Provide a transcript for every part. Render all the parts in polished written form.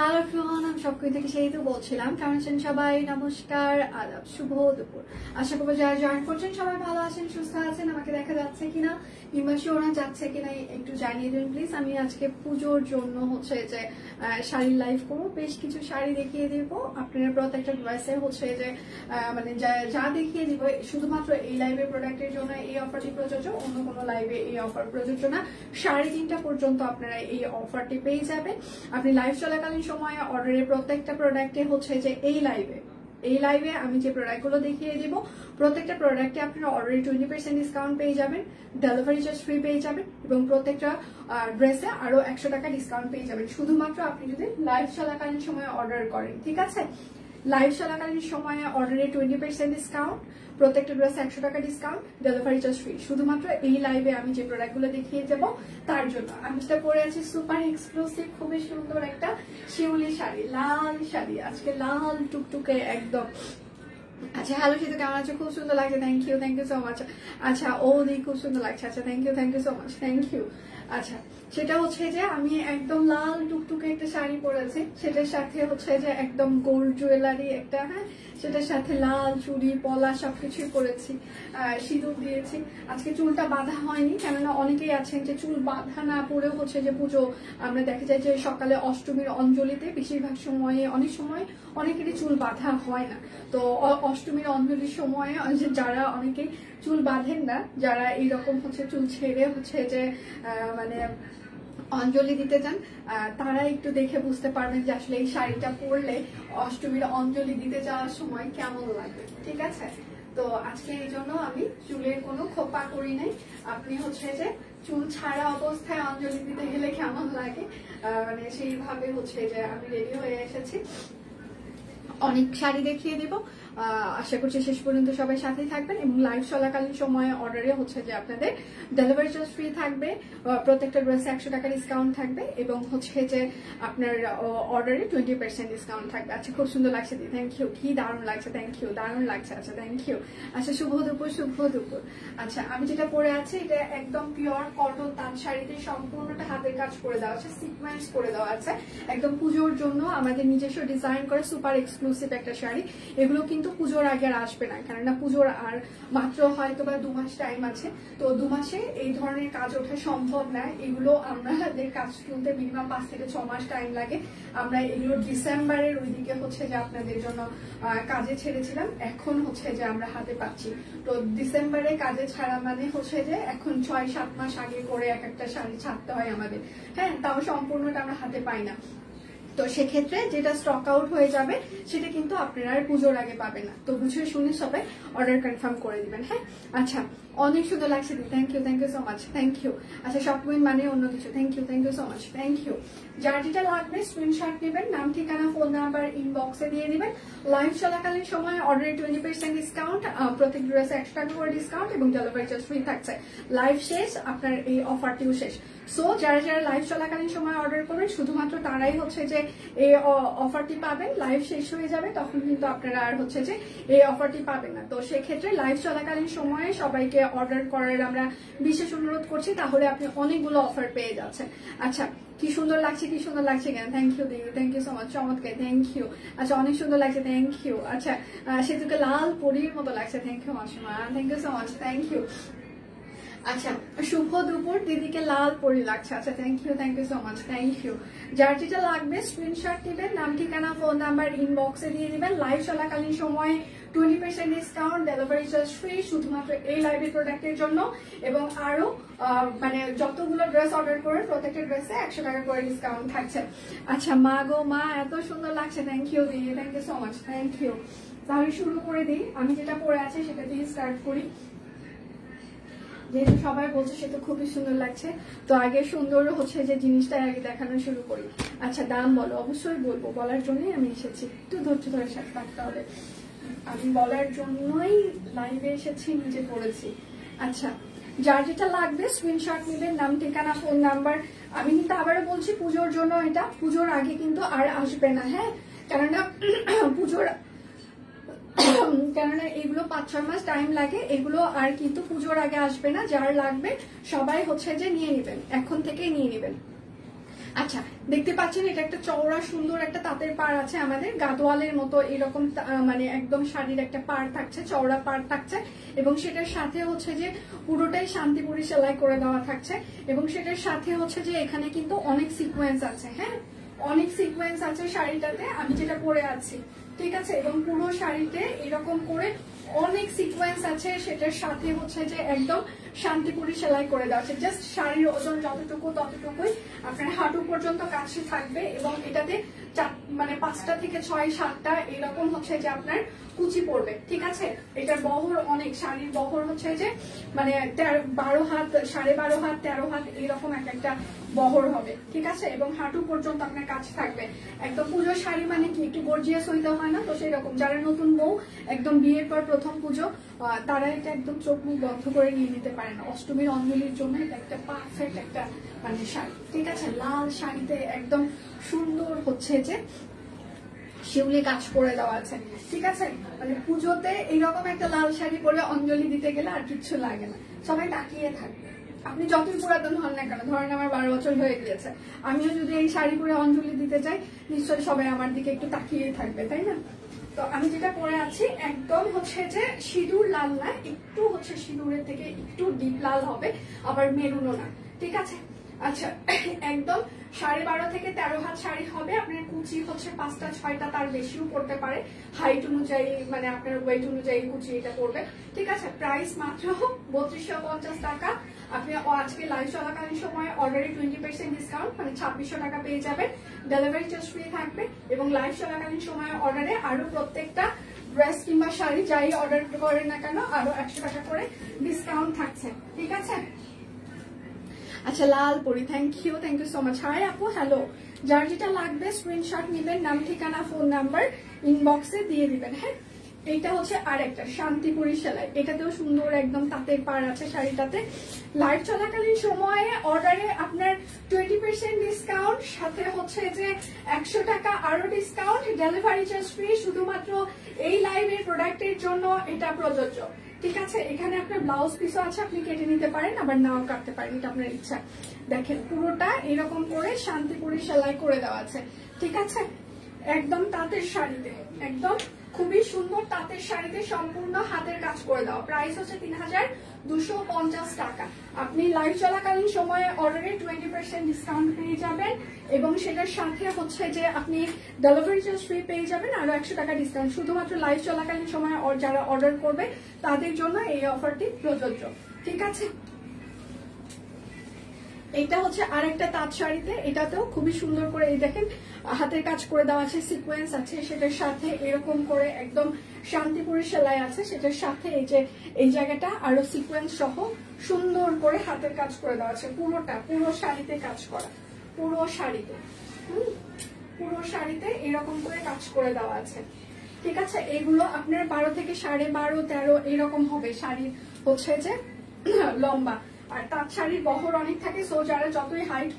Hello everyone, আমি সবকিছু থেকে সেই তো বলছিলাম। কেমন আছেন সবাই? নমস্কার, আদাব, শুভ দুপুর। আশা করবো যারা জয়েন করছেন সবাই ভালো আছেন, সুস্থ আছেন। আমাকে দেখা যাচ্ছে কিনা কিংবা শোনা যাচ্ছে কিনা একটু জানিয়ে দিন প্লিজ। আমি আজকে পুজোর জন্য হচ্ছে যে শাড়ির লাইভ করবো, বেশ কিছু শাড়ি দেখিয়ে দিব। আপনারা প্রত্যেকটা ড্রেসে হচ্ছে যে মানে যা দেখিয়ে দিব শুধুমাত্র এই লাইভের প্রোডাক্টের জন্য এই অফারটি প্রযোজ্য, অন্য কোনো লাইভে এই অফার প্রযোজ্য না। 3:30 পর্যন্ত আপনারা এই অফারটি পেয়ে যাবেন। আপনি লাইভ চলাকালীন সময়ে অর্ডারের প্রত্যেকটা প্রোডাক্টে হচ্ছে যে এই লাইভে আমি যে প্রোডাক্টগুলো দেখিয়ে দিব প্রত্যেকটা প্রোডাক্টে আপনারা অর্ডারে 20% ডিসকাউন্ট পেয়ে যাবেন, ডেলিভারি চার্জ ফ্রি পেয়ে যাবেন এবং প্রত্যেকটা ড্রেসে আরো 100 টাকা ডিসকাউন্ট পেয়ে যাবেন শুধুমাত্র আপনি যদি লাইভ চলাকালীন সময়ে অর্ডার করেন। ঠিক আছে, লাইভ চলাকালীন সময়ে অর্ডারে 20% ডিসকাউন্ট, প্রত্যেকটা ড্রেসে 100 টাকা ডিসকাউন্ট, ডেলিভারি চার্জ ফ্রি শুধুমাত্র এই লাইভে আমি যে প্রোডাক্টগুলো দেখিয়ে যাব তার জন্য। আমি যেটা পরে আছি সুপার এক্সক্লুসিভ খুবই সুন্দর একটা শিউলি শাড়ি, লাল শাড়ি, আজকে লাল টুকটুকে একদম। আচ্ছা, হ্যালো সেতু, কেমন আছো? খুব সুন্দর লাগছে, থ্যাংক ইউ সো মাচ। আচ্ছা, দি খুব সুন্দর লাগছে, আচ্ছা thank you so much, thank you. আচ্ছা, সেটা হচ্ছে যে আমি একদম লাল টুকটুকে একটা শাড়ি পরেছি, সেটার সাথে হচ্ছে যে একদম গোল্ড জুয়েলারি একটা, হ্যাঁ সেটার সাথে লাল চুড়ি পলা সবকিছুই করেছি, সিঁদুর দিয়েছি। আজকে চুলটা বাঁধা হয়নি, কেননা অনেকেই আছেন যে চুল বাঁধা না পরেও হচ্ছে যে পুজো আমরা দেখা যায় যে সকালে অষ্টমীর অঞ্জলিতে বেশিরভাগ সময়ে অনেক সময় অনেকেরই চুল বাঁধা হয় না। তো অষ্টমীর অঞ্জলির সময়ে যারা অনেকেই চুল বাঁধেন না, যারা এইরকম হচ্ছে চুল ছেড়ে হচ্ছে যে মানে অঞ্জলি দিতে যান, তারা একটু দেখে বুঝতে পারবেন যে আসলে এই শাড়িটা পরলে অষ্টমীর অঞ্জলি দিতে যাওয়ার সময় কেমন লাগবে। ঠিক আছে, তো আজকে এই জন্য আমি চুলের কোনো খোপা করি নাই। আপনি হচ্ছে যে চুল ছাড়া অবস্থায় অঞ্জলি দিতে গেলে কেমন লাগে মানে সেইভাবে হচ্ছে যে আমি রেডি হয়ে এসেছি। অনেক শাড়ি দেখিয়ে দিব, আশা করছি শেষ পর্যন্ত সবাই সাথেই থাকবেন এবং লাইভ চলাকালীন সময়ে অর্ডারে হচ্ছে যে আপনাদের ডেলিভারি চার্জ ফ্রি থাকবে, প্রত্যেকটা ড্রেসে 100 টাকা ডিসকাউন্ট থাকবে এবং হচ্ছে যে আপনার অর্ডারে 20% ডিসকাউন্ট থাকবে। আচ্ছা, খুব সুন্দর লাগছে দি, থ্যাংক ইউ। কি দারুণ লাগছে, থ্যাংক ইউ, দারুণ লাগছে, আচ্ছা থ্যাংক ইউ। আচ্ছা, শুভ দুপুর, শুভ দুপুর। আচ্ছা, আমি যেটা পরে আছি এটা একদম পিওর কটন তাঁত শাড়িতে সম্পূর্ণটা হাতের কাজ করে দেওয়া আছে, সিকোয়েন্স করে দেওয়া আছে, একদম পুজোর জন্য আমাদের নিজস্ব ডিজাইন করে সুপার এক্সক্লুসিভ একটা শাড়ি। এগুলো কিন্তু পুজোর আগে আর আসবে না, কেননা পুজোর আর মাত্র হয়তো বা 2 মাস টাইম আছে। তো 2 মাসে এই ধরনের কাজ ওঠা সম্ভব না। এগুলো আমাদের কাজ তুলতে মিনিমাম 5 থেকে 6 মাস টাইম লাগে। আমরা এগুলো ডিসেম্বরের ওইদিকে হচ্ছে যে আপনাদের জন্য কাজে ছেড়েছিলাম, এখন হচ্ছে যে আমরা হাতে পাচ্ছি। তো ডিসেম্বরে কাজে ছাড়া মানে হচ্ছে যে এখন 6-7 মাস আগে করে একটা শাড়ি ছাড়তে হয় আমাদের, হ্যাঁ, তাও সম্পূর্ণটা আমরা হাতে পাই না। তো সেক্ষেত্রে যেটা স্টক আউট হয়ে যাবে সেটা কিন্তু আপনারা আর পুজোর আগে পাবেন না। তো বুঝে শুনে সবাই অর্ডার কনফার্ম করে দিবেন, হ্যাঁ। আচ্ছা, অনেক সুন্দর লাগছে দি, thank you so much, thank you. আচ্ছা, শপিং মানে অন্য কিছু, thank you so much, thank you. যার যেটা লাগবে স্ক্রিনশট নেবেন, নাম ঠিকানা ফোন নাম্বার ইনবক্সে দিয়ে দিবেন। লাইভ চলাকালীন সময় অর্ডারে 20% ডিসকাউন্ট, প্রত্যেক ড্রেসে 100 টাকা করে ডিসকাউন্ট এবং ডেলিভারি চার্জ ফ্রি থাকছে। লাইভ শেষ, আপনার এই অফারটিও শেষ। সো যারা যারা লাইভ চলাকালীন সময় অর্ডার করবেন শুধুমাত্র তারাই হচ্ছে যে এই অফারটি পাবেন। লাইভ শেষ হয়ে যাবে তখন কিন্তু আপনারা আর হচ্ছে যে এই অফারটি পাবেন না। তো সেক্ষেত্রে লাইভ চলাকালীন সময়ে সবাইকে অর্ডার করার আমরা বিশেষ অনুরোধ করছি, তাহলে আপনি অনেকগুলো অফার পেয়ে যাচ্ছেন। আচ্ছা, কি সুন্দর লাগছে, কি সুন্দর লাগছে কেন, থ্যাংক ইউ দিদি, থ্যাংক ইউ সো মাচ, চমৎকার, থ্যাংক ইউ। আচ্ছা, অনেক সুন্দর লাগছে, থ্যাংক ইউ। আচ্ছা, সেতুকে লাল পরীর মতো লাগছে, thank you Masuma, thank you so much, thank you. আচ্ছা, শুভ দুপুর, দিদিকে লাল পরি লাগছে, আচ্ছা thank you so much, thank you. যার যেটা লাগবে স্ক্রিনশট নেবেন, নাম ঠিকানা ফোন নাম্বার ইনবক্সে দিয়ে দিবেন। লাইভ চলাকালীন সময়ে 20% ডিসকাউন্ট, ডেলিভারি চার্জ ফ্রি শুধুমাত্র এই লাইভের প্রোডাক্টের জন্য এবং আরো মানে যতগুলো ড্রেস অর্ডার করেন প্রত্যেকটা ড্রেসে 100 টাকা করে ডিসকাউন্ট থাকছে। আচ্ছা, মা গো মা, এত সুন্দর লাগছে, থ্যাংক ইউ দিদি, thank you so much, thank you. তাহলে শুরু করে দিই, আমি যেটা পরে আছি সেটা দিয়ে স্টার্ট করি। যেহেতু সবাই বলছে সে তো খুবই সুন্দর লাগছে, তো আগে সুন্দর হচ্ছে যে জিনিসটা আগে দেখানো শুরু করি। আচ্ছা, দাম বলো, অবশ্যই বলবো, বলার জন্যই আমি এসেছি, একটু ধৈর্য ধরে সাথে থাকতে হবে। আমি বলার জন্যই লাইভে এসেছি, নিজে পড়েছি। আচ্ছা, যার যেটা লাগবে স্ক্রিনশট নেবেন, নাম ঠিকানা ফোন নাম্বার। আমি কিন্তু আবারও বলছি পুজোর জন্য, এটা পুজোর আগে কিন্তু আর আসবে না, হ্যাঁ, কেননা এগুলো 5-6 মাস টাইম লাগে, এগুলো আর কিন্তু পুজোর আগে আসবে না। যার লাগবে সবাই হচ্ছে যে নিয়ে নেবেন, এখন থেকেই নিয়ে নেবেন। আচ্ছা, দেখতে পাচ্ছেন এটা একটা চওড়া সুন্দর একটা তাঁতের পাড় আছে আমাদের, গাদোয়ালের মতো এরকম মানে একদম শাড়ির একটা পাড় থাকছে, চওড়া পাড় থাকছে এবং সেটার সাথে হচ্ছে যে পুরোটাই শান্তিপুরি সেলাই করে দেওয়া থাকছে এবং সেটার সাথে হচ্ছে যে এখানে কিন্তু অনেক সিকোয়েন্স আছে। হ্যাঁ, অনেক সিকোয়েন্স আছে শাড়িটাতে, আমি যেটা পরে আছি, ঠিক আছে। এবং পুরো শাড়িতে এরকম করে অনেক সিকোয়েন্স আছে, সেটার সাথে হচ্ছে যে একদম শান্তিপুরি সেলাই করে দেওয়া আছে। জাস্ট শাড়ির ওজন যতটুকু ততটুকুই আপনার হাঁটু পর্যন্ত কাছে থাকবে এবং এটাতে মানে 5টা থেকে 6-7টা এরকম হচ্ছে যে আপনার কুচি পড়বে, ঠিক আছে। এটার বহর অনেক, শাড়ির বহর হচ্ছে যে মানে 12 হাত, 12.5 হাত, 13 হাত এরকম একটা বহর হবে, ঠিক আছে। এবং হাঁটু পর্যন্ত আপনার কাছে থাকবে। একদম পুজোর শাড়ি মানে কি একটু গর্জিয়াস হইতে হয় না, তো সেই রকম যারা নতুন বউ একদম বিয়ের পর প্রথম পুজো, তারা এটা একদম চোখ মুখ বন্ধ করে নিয়ে নিতে পারে না। অষ্টমীর অঞ্জলির জন্য এটা একটা পারফেক্ট একটা মানে শাড়ি, ঠিক আছে। লাল শাড়িতে একদম সুন্দর হচ্ছে যে শিউলি কাজ করে দেওয়া আছে, ঠিক আছে। মানে পুজোতে এইরকম একটা লাল শাড়ি পরে অঞ্জলি দিতে গেলে আর কিচ্ছু লাগে না, সবাই তাকিয়ে থাকবে। আপনি যতই পুরাতন হন না কেন, ধরেন আমার 12 বছর হয়ে গিয়েছে, আমিও যদি এই শাড়ি পরে অঞ্জলি দিতে যাই নিশ্চয়ই সবাই আমার দিকে একটু তাকিয়ে থাকবে, তাই না। তো আমি যেটা পরে আছি একদম হচ্ছে যে সিঁদুর লাল না, একটু হচ্ছে সিঁদুরের থেকে একটু ডিপ লাল হবে, আবার মেরুনও না, ঠিক আছে। আচ্ছা, একদম 12.5 থেকে 13 হাত শাড়ি হবে। আপনার কুচি হচ্ছে 5টা 6টা, তার বেশিও পড়তে পারে, হাইট অনুযায়ী মানে আপনার ওয়েট অনুযায়ী কুচি এটা পড়বে, ঠিক আছে। প্রাইস মাত্র 3250 টাকা। আপনি আজকে লাইভ চলাকালীন সময় অর্ডারে 20% ডিসকাউন্ট মানে 2600 টাকা পেয়ে যাবেন। ডেলিভারি চার্জ ফ্রি থাকবে এবং লাইভ চলাকালীন সময় অর্ডারে আরো প্রত্যেকটা ড্রেস কিংবা শাড়ি যাই অর্ডার করেন না কেন আরো 100 টাকা করে ডিসকাউন্ট থাকছে, ঠিক আছে। আচ্ছা, লাল পরি, thank you so much. Hi আপু, হ্যালো। যার যেটা লাগবে স্ক্রিনশট নেবেন, নাম ঠিকানা ফোন নাম্বার ইনবক্সে দিয়ে দিবেন। হ্যাঁ, এইটা হচ্ছে আর একটা শান্তিপুরি সেলাই, এটাতেও সুন্দর একদম তাঁতের পাড় আছে শাড়িটাতে। লাইভ চলাকালীন সময়ে অর্ডারে আপনার 20% ডিসকাউন্ট, সাথে হচ্ছে যে 100 টাকা আরো ডিসকাউন্ট, ডেলিভারি চার্জ ফ্রি। শুধুমাত্র এই লাইভের প্রোডাক্টের জন্য এটা প্রযোজ্য, ঠিক আছে। এখানে আপনার ব্লাউজ পিসও আছে, আপনি কেটে নিতে পারেন, আবার নাও কাটতে পারেন, এটা আপনার ইচ্ছা। দেখেন পুরোটা এরকম করে শান্তিপুরি সেলাই করে দেওয়া আছে, ঠিক আছে। একদম তাঁতের শাড়িতে, একদম খুবই সুন্দর তাঁতের শাড়িতে সম্পূর্ণ হাতের কাজ করে দেওয়া। প্রাইস হচ্ছে 3250 টাকা। আপনি লাইভ চলাকালীন সময়ে অর্ডারে 20% ডিসকাউন্ট পেয়ে যাবেন এবং সেটার সাথে হচ্ছে যে আপনি ডেলিভারি চার্জ ফ্রি পেয়ে যাবেন, আরো 100 টাকা ডিসকাউন্ট। শুধুমাত্র লাইভ চলাকালীন সময়ে যারা অর্ডার করবে তাদের জন্য এই অফারটি প্রযোজ্য, ঠিক আছে। এটা হচ্ছে আরেকটা তাঁত শাড়িতে, এটাতেও খুবই সুন্দর করে এই দেখেন হাতের কাজ করে দেওয়া আছে, সিকোয়েন্স আছে, সেটার সাথে এরকম করে একদম শান্তিপুরি সেলাই আছে, সেটার সাথে এই যে এই জায়গাটা আরো সিকোয়েন্স সহ সুন্দর করে হাতের কাজ করে দেওয়া আছে। পুরোটা পুরো শাড়িতে কাজ করা, পুরো শাড়িতে পুরো শাড়িতে এরকম করে কাজ করে দেওয়া আছে, ঠিক আছে। এগুলো আপনার 12 থেকে 12.5 13 এরকম হবে শাড়ি হচ্ছে যে লম্বা। আর তাঁত শাড়ির বহর অনেক থাকে, সো যারা যতই হাইট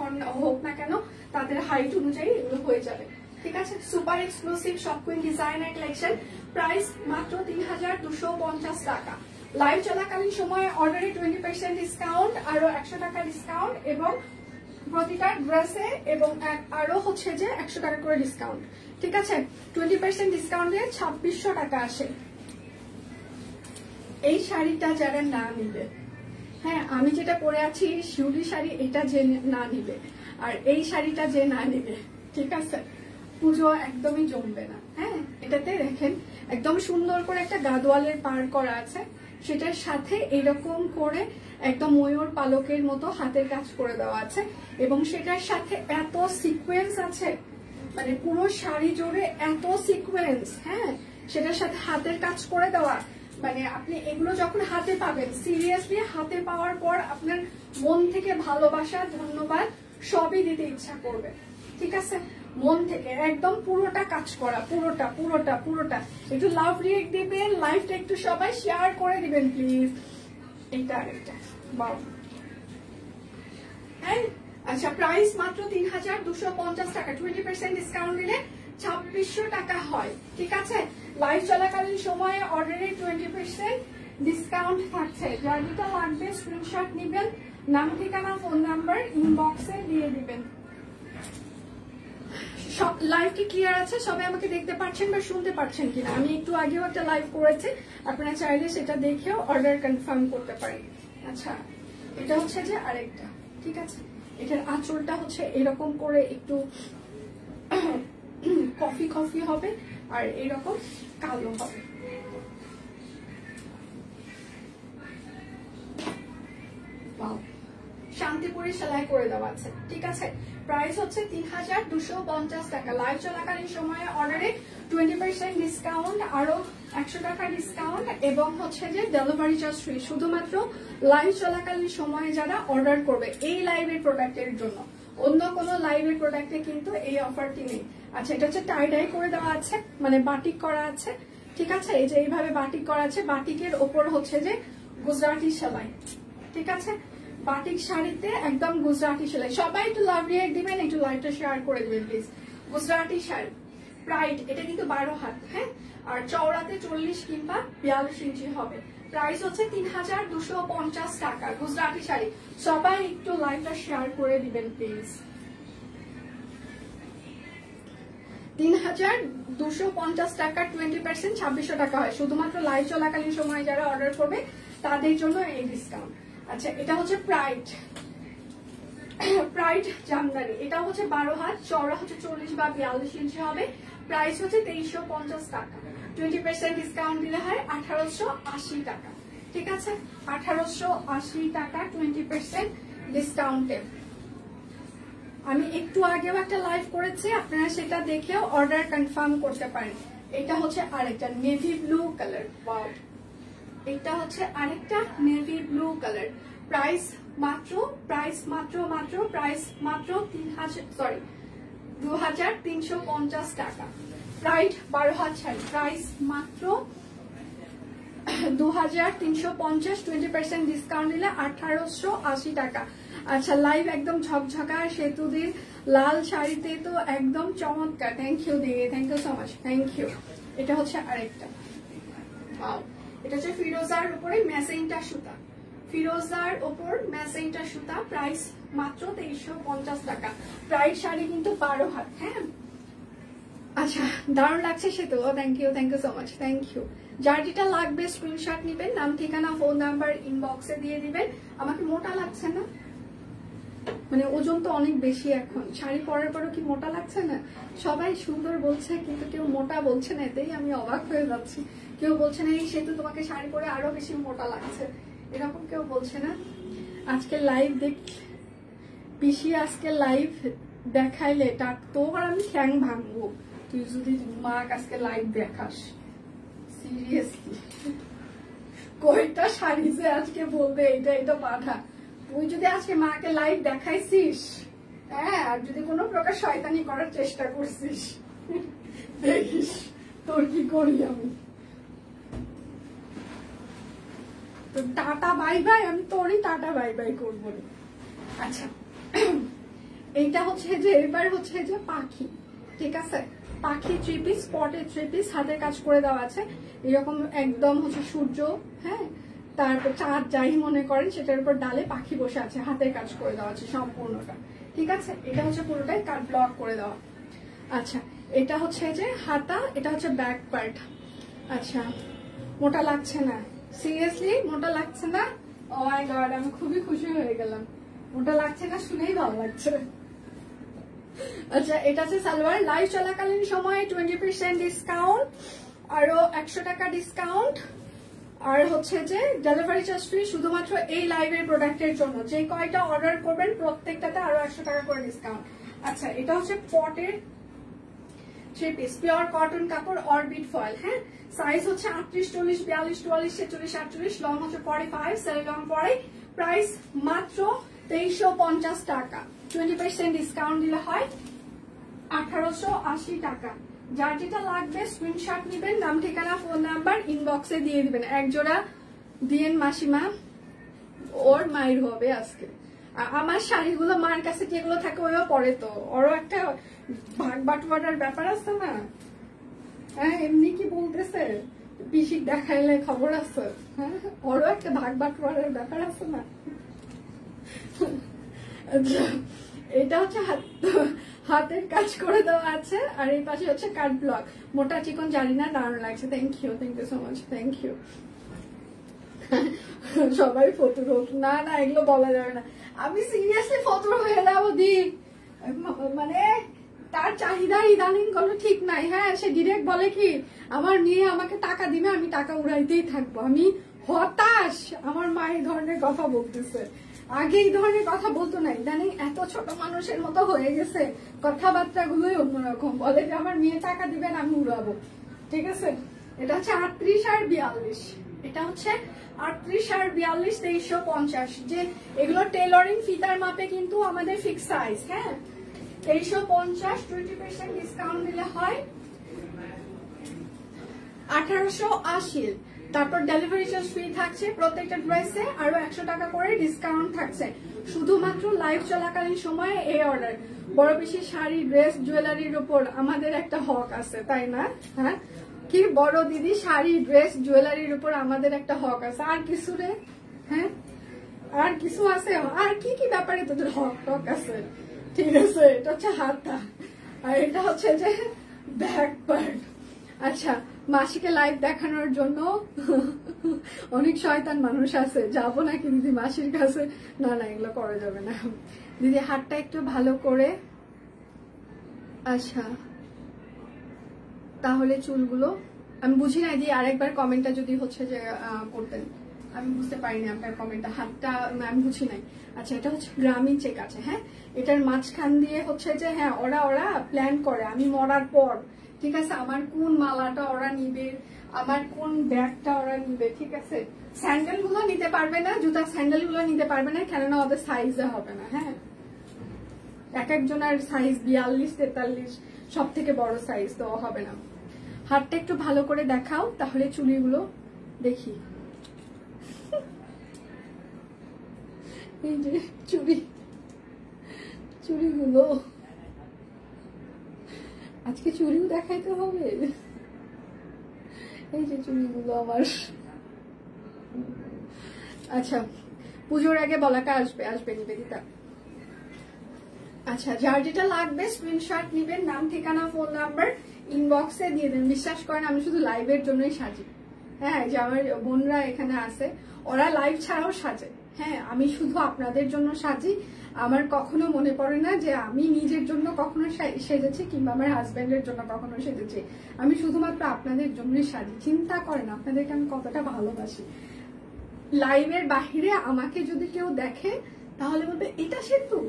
হোক না কেন তাদের হাইট অনুযায়ী এগুলো হয়ে যাবে, ঠিক আছে। Super exclusive shop queen designer collection, price মাত্র 3250 টাকা। লাইভ চলাকালীন সময়ে অর্ডারে 20% ডিসকাউন্ট, আরো 100 টাকা ডিসকাউন্ট এবং প্রতিটা ড্রেসে এবং আরো হচ্ছে যে 100 টাকা করে ডিসকাউন্ট, ঠিক আছে। 20% ডিসকাউন্ট দিয়ে 2600 টাকা আসে। এই শাড়িটা যারা না নিবে, হ্যাঁ আমি যেটা পরে আছি শিউলি শাড়ি, এটা যে না নিবে আর এই শাড়িটা যে না নিবে, ঠিক আছে, পুজো একদমই জমবে না। হ্যাঁ, এটাতে দেখেন একদম সুন্দর করে একটা গাদোয়ালের পার করা আছে, সেটার সাথে এরকম করে একদম ময়ূর পালকের মতো হাতের কাজ করে দেওয়া আছে এবং সেটার সাথে এত সিকোয়েন্স আছে, মানে পুরো শাড়ি জুড়ে এত সিকোয়েন্স। হ্যাঁ, সেটার সাথে হাতের কাজ করে দেওয়া, মানে আপনি এগুলো যখন হাতে পাবেন, সিরিয়াসলি হাতে পাওয়ার পর আপনার মন থেকে ভালোবাসা, ধন্যবাদ সবই দিতে ইচ্ছা করবে, ঠিক আছে। মন থেকে একদম পুরোটা কাজ করা, পুরোটা পুরোটা পুরোটা। একটু লাভ রিয়েক্ট দিবেন, লাইভটা একটু সবাই শেয়ার করে দিবেন প্লিজ। এটা আরেকটা বাউ। হ্যাঁ, আচ্ছা, প্রাইস মাত্র 3250 টাকা। 20% ডিসকাউন্ট দিলে 2600 টাকা হয়, ঠিক আছে। লাইভ চলাকালীন সময়ে অর্ডারে 20% ডিসকাউন্ট থাকছে। যার যেটা লাগবে স্ক্রিনশট নিবেন, নাম ঠিকানা ফোন নাম্বার ইনবক্সে দিয়ে দিবেন। লাইভ কি ক্লিয়ার আছে? সবাই আমাকে দেখতে পাচ্ছেন বা শুনতে পাচ্ছেন কিনা? আমি একটু আগেও একটা লাইভ করেছি, আপনারা চাইলে সেটা দেখেও অর্ডার কনফার্ম করতে পারি। আচ্ছা, এটা হচ্ছে যে আরেকটা, ঠিক আছে। এটার আঁচলটা হচ্ছে এরকম করে একটু কফি কফি হবে আর এরকম কালো হবে। শান্তিপুরি সেলাই করে দেওয়া আছে, ঠিক আছে। প্রাইস হচ্ছে ৩,২৫০ টাকা। লাইভ চলাকালীন সময়ে অর্ডারে 20% ডিসকাউন্ট, আরো 100 টাকা ডিসকাউন্ট এবং হচ্ছে যে ডেলিভারি চার্জ ফ্রি, শুধুমাত্র লাইভ চলাকালীন সময়ে যারা অর্ডার করবে এই লাইভের প্রোডাক্টের জন্য। অন্য কোনো লাইভের প্রোডাক্টে কিন্তু এই অফারটি নেই। আচ্ছা, এটা হচ্ছে টাই ডাই করে দেওয়া আছে, মানে বাটিক করা আছে, ঠিক আছে। এই যে এইভাবে বাটিক করা আছে, বাটিকের ওপর হচ্ছে যে গুজরাটি সেলাই, ঠিক আছে। বাটিক শাড়িতে একদম গুজরাটি সেলাই। সবাই একটু লাভ রিয়েক্ট দিবেন, একটু লাইভটা শেয়ার করে দিবেন প্লিজ। গুজরাটি শাড়ি প্রাইড, এটা কিন্তু 12 হাত, হ্যাঁ, আর চওড়াতে 40 কিংবা 42 ইঞ্চি হবে। প্রাইস হচ্ছে ৩,২৫০ টাকা। গুজরাটি শাড়ি, সবাই একটু লাইভটা শেয়ার করে দিবেন প্লিজ। ৩,২৫০ টাকা 20% ২৬০০ টাকা হয়, শুধুমাত্র লাইভ চলাকালীন সময় যারা অর্ডার করবে তাদের জন্য এই ডিসকাউন্ট। আচ্ছা, এটা হচ্ছে প্রাইড, প্রাইড জামদানি, এটা হচ্ছে 12 হাত, চওড়া হচ্ছে 40 বা 42 ইঞ্চি হবে। প্রাইস হচ্ছে ২৩৫০ টাকা। 20% ডিসকাউন্ট দিলে হয় ১৮৮০ টাকা, ঠিক আছে। ১৮৮০ টাকা 20% ডিসকাউন্টে। আমি একটু আগেও একটা লাইভ করেছি, আপনারা সেটা দেখেও অর্ডার কনফার্ম করতে পারেন। এটা হচ্ছে আরেকটা নেভি ব্লু কালার, ওয়াও, এটা হচ্ছে আরেকটা নেভি ব্লু কালার। প্রাইস মাত্র ২,৩৫০ টাকা। প্রাইড 12 হাত শাড়ি, প্রাইস মাত্র ২,৩৫০, 20% ডিসকাউন্ট দিলে ১৮৮০ টাকা। আচ্ছা, লাইভ একদম ঝকঝকা সেতুদের লাল শাড়িতে তো একদম চমৎকার। থ্যাংক ইউ দিদি, thank you so much, thank you. এটা হচ্ছে আরেকটা, এটা হচ্ছে ফিরোজার উপরে ম্যাসেইনটা সুতা, ফিরোজার উপর ম্যাসেইনটা সুতা। প্রাইস মাত্র ২৩৫০ টাকা। প্রাইস শাড়ি কিন্তু 12 হাত, হ্যাঁ। আচ্ছা, দারুণ লাগছে Setu, thank you so much, thank you. যার যেটা লাগবে স্ক্রিনশট নিবেন, নাম ঠিকানা ফোন নাম্বার ইনবক্সে দিয়ে দিবেন। আমাকে মোটা লাগছে না, মানে ওজন তো অনেক বেশি এখন, শাড়ি পরার পরও কি মোটা লাগছে না? সবাই সুন্দর বলছে কিন্তু কেউ মোটা বলছে না, এতেই আমি অবাক হয়ে যাচ্ছি। কেউ বলছে না এই সেতু তোমাকে শাড়ি পরে আরো বেশি মোটা লাগছে, এরকম কেউ বলছে না। আজকে লাইভ দেখ পিসি, আজকে লাইভ দেখাইলে তোর আমি ঠ্যাং ভাঙবো, তুই যদি মা আজকে লাইভ দেখাস। সিরিয়াসলি কয়টা শাড়ি যে আজকে বলবে এটা বাধা। তুই যদি আজকে মাকে লাইভ দেখাইছিস, হ্যাঁ, আর যদি কোনো প্রকার শয়তানি করার চেষ্টা করছিস, দেখিস তোর কি করি আমি। তো টাটা বাই বাই, আমি তোরই টাটা বাই বাই করবো। আচ্ছা, এইটা হচ্ছে যে এবার হচ্ছে যে পাখি, ঠিক আছে। পাখি 3 পিস, স্পটের 3 পিস, হাতের কাজ করে দেওয়া আছে এরকম একদম হচ্ছে সূর্য, হ্যাঁ, তারপর চাঁদ যাই মনে করেন সেটার উপর ডালে পাখি বসে আছে, হাতের কাজ করে দেওয়া আছে সম্পূর্ণটা, ঠিক আছে। এটা হচ্ছে পুরোটাই কাট ব্লক করে দেওয়া। আচ্ছা, এটা হচ্ছে যে হাতা, এটা হচ্ছে ব্যাক পার্ট। আচ্ছা, মোটা লাগছে না? সিরিয়াসলি মোটা লাগছে না? ও মাই গড, আমি খুবই খুশি হয়ে গেলাম। মোটা লাগছে না শুনেই ভালো লাগছে। আচ্ছা, এটা হচ্ছে সালোয়ার। লাইভ চলাকালীন সময় 20% ডিসকাউন্ট, আরো 100 টাকা ডিসকাউন্ট, আর হচ্ছে যে ডেলিভারি চার্জ ফ্রি, শুধুমাত্র এই লাইভের প্রোডাক্টের জন্য। যে কয়টা অর্ডার করবেন প্রত্যেকটাতে আরো 100 টাকা করে ডিসকাউন্ট। আচ্ছা, এটা হচ্ছে পটের 3 পিস, পিওর কটন কাপড় অরবিট ফয়েল, হ্যাঁ। সাইজ হচ্ছে 38, 40, 42, 44, 46, 48, লং হচ্ছে 45, সেল লং পরে। প্রাইস মাত্র 2350 টাকা। 20% ডিসকাউন্ট দিলে হয় 1880 টাকা। যার যেটা লাগবে স্ক্রিনশট নিবেন, নাম ঠিকানা ফোন নাম্বার ইনবক্সে দিয়ে দিবেন। এক জোড়া দিয়েন মাসিমা, ওর মায়ের হবে আজকে। আমার শাড়িগুলো মার কাছে যেগুলো থাকে ওইও পরে, তো ওরও একটা ভাগ বাটোয়ারার ব্যাপার আছে না। হ্যাঁ, এমনি কি বলতেছে পিসি দেখাইলে খবর আছে, হ্যাঁ, ওরও একটা ভাগ বাটোয়ারার ব্যাপার আছে না। আচ্ছা, এটা হচ্ছে হাতের কাজ করে দেওয়া আছে, আর এই পাশে হচ্ছে কাট ব্লক, মোটা চিকন জানি না, দারুণ লাগছে। Thank you so much, thank you. সবাই ফতুর হোক, না না এগুলো বলা যাবে না, আমি সিরিয়াসলি ফতুর হয়ে যাবো দি, মানে তার চাহিদা ইদানিং কোনো ঠিক নাই। হ্যাঁ, সে ডিরেক্ট বলে কি আমার মেয়ে আমাকে টাকা দিবে, আমি টাকা উড়াইতেই থাকবো, আমি হতাশ। আমার মা এই ধরনের কথা বলতেছে, আগে এই ধরনের কথা বলতো না, ইদানিং এত ছোট মানুষের মতো হয়ে গেছে, কথাবার্তা গুলোই অন্যরকম, বলে যে আমার মেয়ে টাকা দিবেন আমি উড়াবো। ঠিক আছে, এটা হচ্ছে 38 আর 42, এটা হচ্ছে 38 আর 42 2350, যে এগুলো টেলরিং ফিতার মাপে কিন্তু আমাদের ফিক্স সাইজ। হ্যাঁ, 2350, 20% ডিসকাউন্ট দিলে হয় 1880। তারপর ডেলিভারি চার্জ ফ্রি থাকছে প্রত্যেকটা ড্রেসে, আরো 100 টাকা করে ডিসকাউন্ট থাকছে শুধুমাত্র লাইভ চলাকালীন সময়ে এই অর্ডার। বড় বেশি শাড়ি, ড্রেস, জুয়েলারির উপর আমাদের একটা হক আছে, তাই না? হ্যাঁ, কি বড় দিদি, শাড়ি, ড্রেস, জুয়েলারির উপর আমাদের একটা হক আছে, আর কিছু রে? হ্যাঁ, আর কিছু আছে? আর কি কি ব্যাপারে তোদের হক টক আছে? ঠিক আছে, এটা হচ্ছে হাতা, আর এটা হচ্ছে যে ব্যাক পার্ট। আচ্ছা, মাসিকে লাইভ দেখানোর জন্য অনেক শয়তান মানুষ আছে, যাবো নাকি দিদি মাসির কাছে? না না, এগুলো করা যাবে না দিদি, হাতটা একটু ভালো করে। আচ্ছা, তাহলে চুলগুলো আমি বুঝি না দিদি, আরেকবার কমেন্টটা যদি হচ্ছে যে করতেন, আমি বুঝতে পারিনি আপনার কমেন্টটা, হাতটা আমি বুঝি নাই। আচ্ছা, এটা হচ্ছে গ্রামীণ চেক আছে। হ্যাঁ, এটার মাঝখান দিয়ে হচ্ছে যে হ্যাঁ ওরা প্ল্যান করে আমি মরার পর, ঠিক আছে, আমার কোন মালাটা ওরা নিবে, আমার কোন ব্যাগটা ওরা নিবে। ঠিক আছে, স্যান্ডেল গুলো নিতে পারবে না, জুতা স্যান্ডেল গুলো নিতে পারবে না, কেননা ওদের সাইজে হবে না। হ্যাঁ, এক একজনের সাইজ 42, 43, সব থেকে বড় সাইজ তো হবে না। হাতটা একটু ভালো করে দেখাও, তাহলে চুড়িগুলো দেখি। এই যে চুড়িগুলো, আজকে চুড়িও দেখাইতে হবে। এই যে চুড়িগুলো আমার। আচ্ছা, পুজোর আগে বলাটা আসবে নিবেদিতা। আচ্ছা, যার যেটা লাগবে স্ক্রিনশট নিবেন, নাম, ঠিকানা, ফোন নাম্বার ইনবক্সে দিয়ে দেন। বিশ্বাস করেন আমি শুধু লাইভের জন্যই সাজি। হ্যাঁ, যে আমার বোনরা এখানে আছে, ওরা লাইভ ছাড়াও সাজে। হ্যাঁ, আমি শুধু আপনাদের জন্য সাজি। আমার কখনো মনে পড়ে না যে আমি নিজের জন্য কখনো সেজেছি কিংবা আমার হাজবেন্ডের জন্য কখনো সেজেছি। আমি শুধুমাত্র আপনাদের জন্যই সাজি। চিন্তা করেন আপনাদেরকে আমি কতটা ভালোবাসি। লাইভের বাহিরে আমাকে যদি কেউ দেখে তাহলে বলবে এটা সেতু।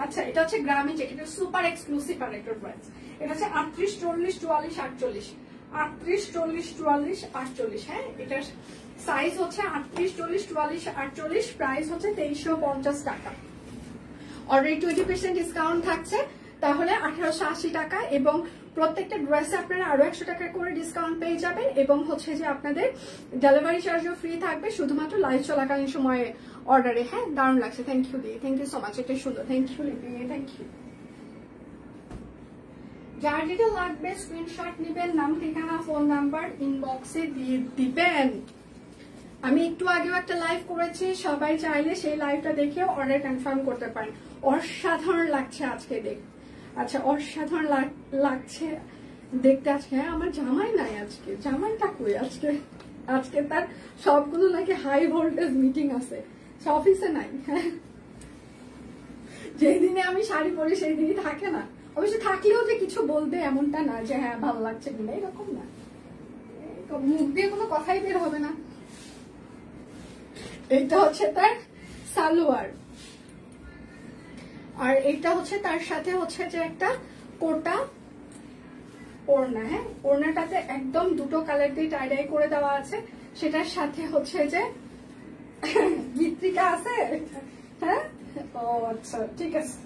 আচ্ছা, এটা হচ্ছে গ্রামীণ চেক, এটা সুপার এক্সক্লুসিভ আর একটা ব্র্যান্ড। এটা হচ্ছে 38, 40, 44, 48, 38, 40, 44, 48। হ্যাঁ, এটার সাইজ হচ্ছে 38, 40, 44, 48, প্রাইস হচ্ছে 2350 টাকা। অলরেডি 20% ডিসকাউন্ট থাকছে, তাহলে 1880 টাকা, এবং প্রত্যেকটা ড্রেসে আপনারা আরো 100 টাকা করে ডিসকাউন্ট পেয়ে যাবেন, এবং হচ্ছে যে আপনাদের ডেলিভারি চার্জও ফ্রি থাকবে শুধুমাত্র লাইভ চলাকালীন সময়ে অর্ডারে। হ্যাঁ, দারুণ লাগছে, থ্যাংক ইউ দিয়ে, থ্যাংক ইউ সো মাচ, এটা সুন্দর, থ্যাংক ইউ লিপি, থ্যাংক ইউ। যার যেটা লাগবে স্ক্রিনশট নেবেন, নাম, ঠিকানা, ফোন নাম্বার ইনবক্সে দিয়ে দিবেন। আমি একটু আগেও একটা লাইভ করেছি, সবাই চাইলে সেই লাইভটা দেখেও অর্ডার কনফার্ম করতে পারেন। অসাধারণ লাগছে আজকে দেখ। আচ্ছা, অসাধারণ লাগছে দেখতে আজকে। হ্যাঁ, আমার জামাই নাই আজকে, জামাইটা কই আজকে? আজকে তার সবগুলো নাকি হাই ভোল্টেজ মিটিং আছে, সে অফিসে নাই। হ্যাঁ, যেই দিনে আমি শাড়ি পরি সেই দিনই থাকে না। অবশ্য থাকলেও যে কিছু বলবে এমনটা না, যে হ্যাঁ ভালো লাগছে কিনা, এরকম না, মুখ দিয়ে কোনো কথাই বের হবে না। এটা হচ্ছে তার সালোয়ার, আর এটা হচ্ছে তার সাথে হচ্ছে যে একটা কোটা ওড়না। হ্যাঁ, ওড়নাটাতে একদম দুটো কালার দিয়ে টাই ডাই করে দেওয়া আছে, সেটার সাথে হচ্ছে যে মৃত্তিকা আছে। হ্যাঁ, ও আচ্ছা, ঠিক আছে,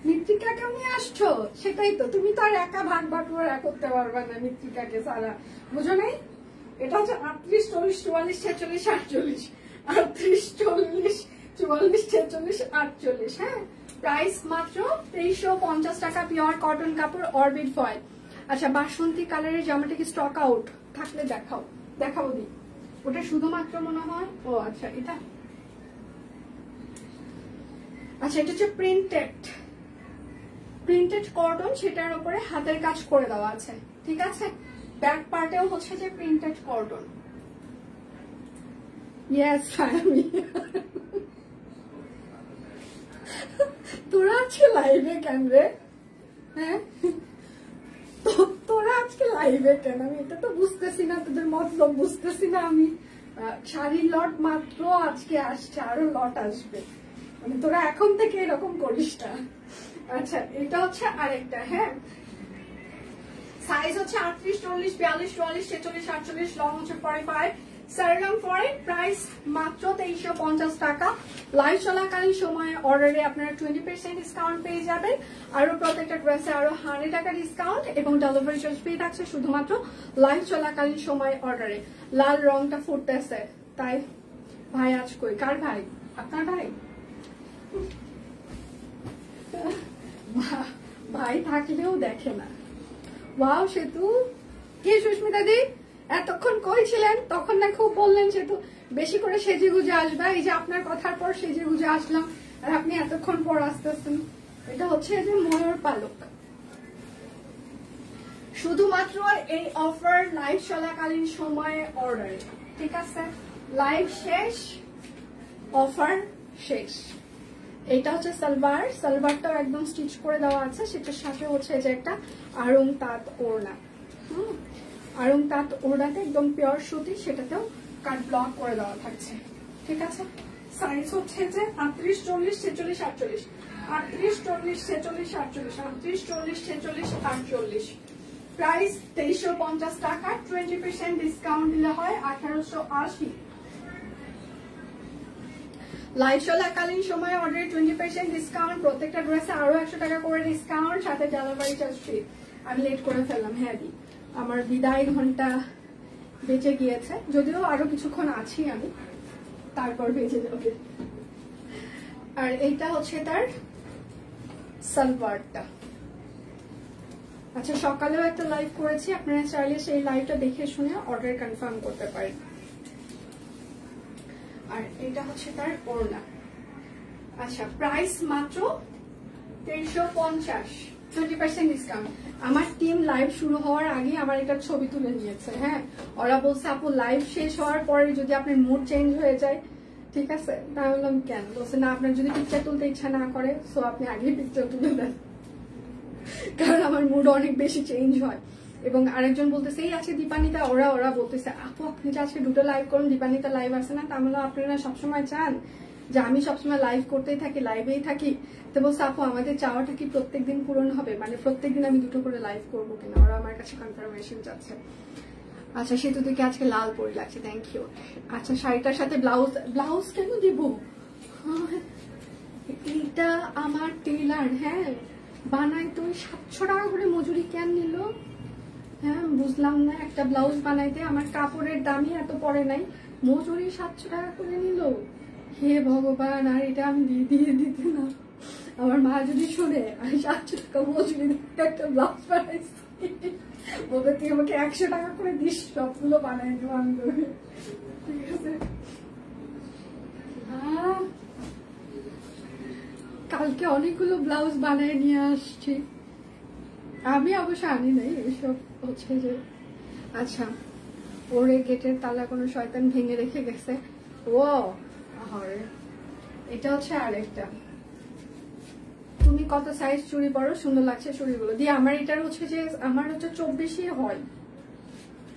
মৃত্তিকাকে নিয়ে আসছো, সেটাই তো, তুমি তো আর একা ভাগ বাটোয়ারা করতে পারবে না মৃত্তিকাকে সারা, বুঝো নাই? এটা হচ্ছে 38, 40, 44, 46, 48, 38, 40, 44, 46, 48। হ্যাঁ, প্রাইস মাত্র 2350 টাকা, পিওর কটন কাপড়, অরবিট ফয়েল। আচ্ছা, বাসন্তী কালারের জামাটা কি স্টক আউট? থাকলে দেখাবো দি। ওটা শুধুমাত্র মনে হয়, ও আচ্ছা, এটা আচ্ছা, এটা হচ্ছে প্রিন্টেড। প্রিন্টেড কটন, সেটার উপরে হাতের কাজ করে দেওয়া আছে, ঠিক আছে। ব্যাক পার্টেও হচ্ছে যে প্রিন্টেড কটন। ইয়েস আমি তোরা আজকে লাইভে কেন রে? হ্যাঁ তোরা আজকে লাইভে কেন? আমি এটা তো বুঝতেছি না, তোদের মতলব বুঝতেছি না আমি। শাড়ির লট মাত্র আজকে আসছে, আরো লট আসবে, মানে তোরা এখন থেকে এরকম করিস না। আচ্ছা এটা হচ্ছে আরেকটা, হ্যাঁ সাইজ হচ্ছে 38, 40, 42, 44, 46, 48, লং হচ্ছে 45, সারলং ফরেন। প্রাইস মাত্র 2350 টাকা। লাইভ চলাকালীন সময়ে অর্ডারে আপনারা 20% ডিসকাউন্ট পেয়ে যাবেন। আরো প্রত্যেকটা ড্রেসে আরো 100 টাকা ডিসকাউন্ট এবং ডেলিভারি চার্জ ফ্রি থাকছে শুধুমাত্র লাইভ চলাকালীন সময় অর্ডারে। লাল রংটা ফুটতেছে তাই। ভাই আজ কই? কার ভাই? আপনার ভাই? ভাই থাকলেও দেখে না। ওয়াও সেতু, কে সুস্মিতা দি? এতক্ষণ কই ছিলেন? তখন না খুব বললেন সেতু বেশি করে সেজে গুজে আসবে। এই যে আপনার কথার পর সেজে গুজে আসলাম আর আপনি এতক্ষণ পর আসতেছেন। এটা হচ্ছে যে ময়ূর পালক। শুধুমাত্র এই অফার লাইভ চলাকালীন সময়ে অর্ডার, ঠিক আছে। লাইভ শেষ, অফার শেষ। এটা হচ্ছে সালোয়ার, সালোয়ারটাও একদম স্টিচ করে দেওয়া আছে। সেটার সাথে হচ্ছে যে একটা আড়ং তাঁত ওড়না, আড়ং তাঁত ওড়নাতে একদম পিওর সুতি, সেটাতেও কাট ব্লক করে দেওয়া থাকছে, ঠিক আছে। সাইজ হচ্ছে যে 38, 40, 46, 48, 38, 40, 46, 48, 38, 40, 46, 48। প্রাইস 2350 টাকা। 20% ডিসকাউন্ট দিলে হয় 1880। লাইভ চলাকালীন সময় অর্ডারে 20% ডিসকাউন্ট, প্রত্যেকটা ড্রেসে আরো 100 টাকা করে ডিসকাউন্ট, সাথে ডেলিভারি চার্জ ফ্রি। আমি লেট করে ফেললাম, হ্যাঁ দি আমার বিদায় ঘন্টা বেঁচে গিয়েছে, যদিও আরো কিছুক্ষণ আছি আমি, তারপর বেঁচে যাবে। আর এইটা হচ্ছে তার সালোয়ারটা। আচ্ছা সকালেও একটা লাইভ করেছি, আপনারা চাইলে সেই লাইভটা দেখে শুনে অর্ডার কনফার্ম করতে পারেন। আর এটা হচ্ছে তার ওড়না। আচ্ছা প্রাইস মাত্র 2350, 20% ডিসকাউন্ট। আমার টিম লাইভ শুরু হওয়ার আগে আমার একটা ছবি তুলে নিয়েছে, হ্যাঁ ওরা বলছে আপু লাইভ শেষ হওয়ার পরে যদি আপনার মুড চেঞ্জ হয়ে যায়, ঠিক আছে। তাই বললাম কেন? বলছে না আপনার যদি পিকচার তুলতে ইচ্ছা না করে সো আপনি আগেই পিকচার তুলে দেন, কারণ আমার মুড অনেক বেশি চেঞ্জ হয়। এবং আরেকজন বলতেছে এই আছে দীপানিতা, ওরা বলতেছে আপু আপনি যে আজকে দুটো লাইভ করুন, দীপানিতা লাইভ আসে না। তা বললাম আপনারা সবসময় চান যে আমি সবসময় লাইভ করতেই থাকি, লাইভেই থাকি। তো বলছে আপু আমাদের চাওয়াটা কি প্রত্যেকদিন পূরণ হবে, মানে প্রত্যেকদিন আমি দুটো করে লাইভ করবো কিনা, ওরা আমার কাছে কনফার্মেশন চাচ্ছে। আচ্ছা সেতু থেকে আজকে লাল পরে লাগছে, থ্যাংক ইউ। আচ্ছা শাড়িটার সাথে ব্লাউজ, ব্লাউজ কেন দিব? এইটা আমার টেলার, হ্যাঁ বানাই তো 700 টাকা করে মজুরি কেন নিল? হ্যাঁ বুঝলাম না, একটা ব্লাউজ বানাইতে আমার কাপড়ের দামই এত পড়ে নাই, মজুরি 700 টাকা করে নিল। হে ভগবান, আর এটা আমি দিয়ে দিতে না, আমার মা যদি শুনে আমি 700 টাকা মজুরি একটা ব্লাউজ বানাইছি, বলবে তুই আমাকে 100 টাকা করে দিস, সবগুলো বানাই দেবো আমি, ঠিক আছে। কালকে অনেকগুলো ব্লাউজ বানায় নিয়ে আসছি, আমি অবশ্য আনি নাই এসব, হচ্ছে যে আচ্ছা ওরে গেটের তালা কোনো শয়তান ভেঙে রেখে গেছে। ও আরে এটা হচ্ছে আরেকটা। তুমি কত সাইজ চুড়ি পরো? সুন্দর লাগছে চুড়িগুলো দিয়ে। আমার এটার হচ্ছে যে আমার হচ্ছে 24ই হয়,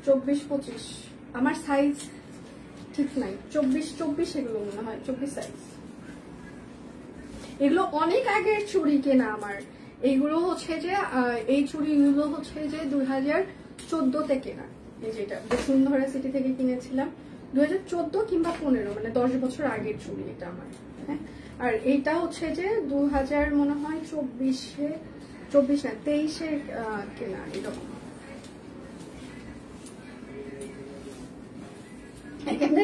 24-25 আমার সাইজ ঠিক নাই, 24 এগুলো মনে হয় 24 সাইজ। এগুলো অনেক আগের চুড়ি কেনা আমার, এইগুলো হচ্ছে যে এই চুড়িগুলো হচ্ছে যে 2014-তে কেনা। এই যেটা বসুন্ধরা সিটি থেকে কিনেছিলাম 2014 কিংবা 15, মানে 10 বছর আগের চুড়ি এটা আমার, হ্যাঁ। আর এইটা হচ্ছে যে 2000 মনে হয় 24 না 23-এর কেনা এরকম। এখানে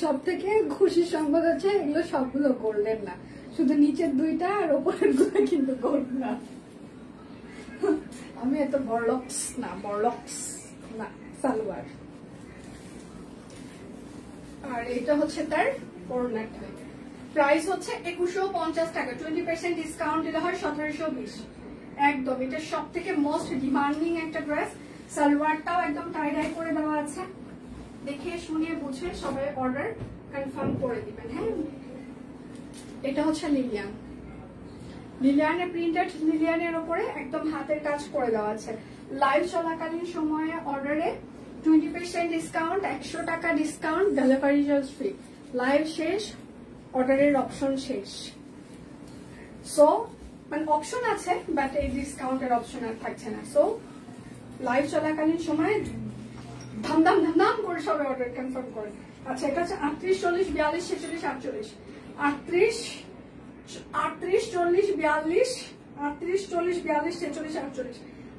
সব থেকে খুশির সংবাদ হচ্ছে এগুলো সবগুলো গোল্ডেন না, শুধু নিচের দুইটা আর ওপরের গুলো কিন্তু গোল্ড না। আমি এত বড়লক্স না সালোয়ার। আর এটা হচ্ছে তার ওড়নাটা, প্রাইস হচ্ছে 2150 টাকা, 20% ডিসকাউন্ট দিলে হয় 1720। একদম এটা সব থেকে মোস্ট ডিমান্ডিং একটা ড্রেস। সালোয়ারটাও একদম টাই ডাই করে দেওয়া আছে, দেখে শুনে বুঝে সবাই অর্ডার কনফার্ম করে দিবেন। হ্যাঁ, এটা হচ্ছে লিলিয়ান, লিলিয়ানের প্রিন্টেড, লিলিয়ানের উপরে একদম হাতের কাজ করে দেওয়া আছে। লাইভ চলাকালীন সময়ে অর্ডারে 20% ডিসকাউন্ট, 100 টাকা discount, delivery charge free. Live শেষ, অর্ডারের অপশন শেষ। সো মানে অপশন আছে, বাট এই ডিসকাউন্টের অপশন আর থাকছে না। সো লাইভ চলাকালীন সময় ধামধাম ধামধাম করে সবাই অর্ডার কনফার্ম করে। আচ্ছা, এটা হচ্ছে 38, 40, 42, 46, 48, 38, 40, 42, 38, 40, 42, 46, 48,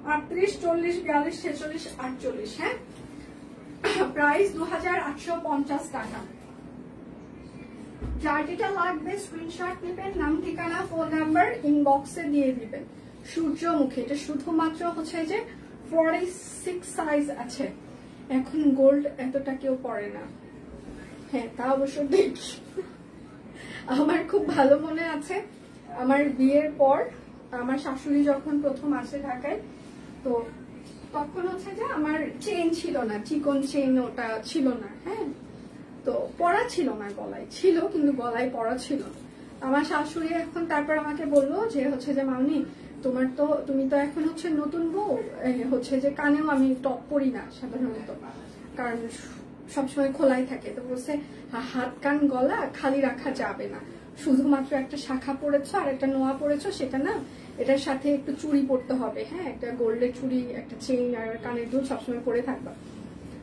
38, 40, 42, 46, 48। হ্যাঁ, প্রাইস 2850 টাকা। যার যেটা লাগবে স্ক্রিনশট নেবেন, নাম ঠিকানা ফোন নাম্বার ইনবক্সে দিয়ে দিবেন। সূর্যমুখী, এটা শুধুমাত্র হচ্ছে যে 46 সাইজ আছে। এখন গোল্ড এতটা কেউ পরে না। হ্যাঁ, তা অবশ্য দেখি। আমার খুব ভালো মনে আছে, আমার বিয়ের পর আমার শাশুড়ি যখন প্রথম আসে ঢাকায়, তো তখন হচ্ছে যে আমার চেইন ছিল না, চিকন চেইন ওটা ছিল না। হ্যাঁ, তো পরা ছিল না, গলায় ছিল কিন্তু গলায় পরা ছিল। আমার শাশুড়ি এখন তারপর আমাকে বললো যে হচ্ছে যে মামনি, তুমি তো এখন হচ্ছে নতুন বউ, হচ্ছে যে কানেও আমি টপ পরি না সাধারণত, কারণ সবসময় খোলাই থাকে। তো বলছে হাত কান গলা খালি রাখা যাবে না, শুধুমাত্র একটা শাখা পরেছো আর একটা নোয়া পরেছো, সেটা না, এটার সাথে একটু চুড়ি পরতে হবে। হ্যাঁ, একটা গোল্ডের চুড়ি, একটা চেইন আর কানের দুল সবসময় পরে থাকবা।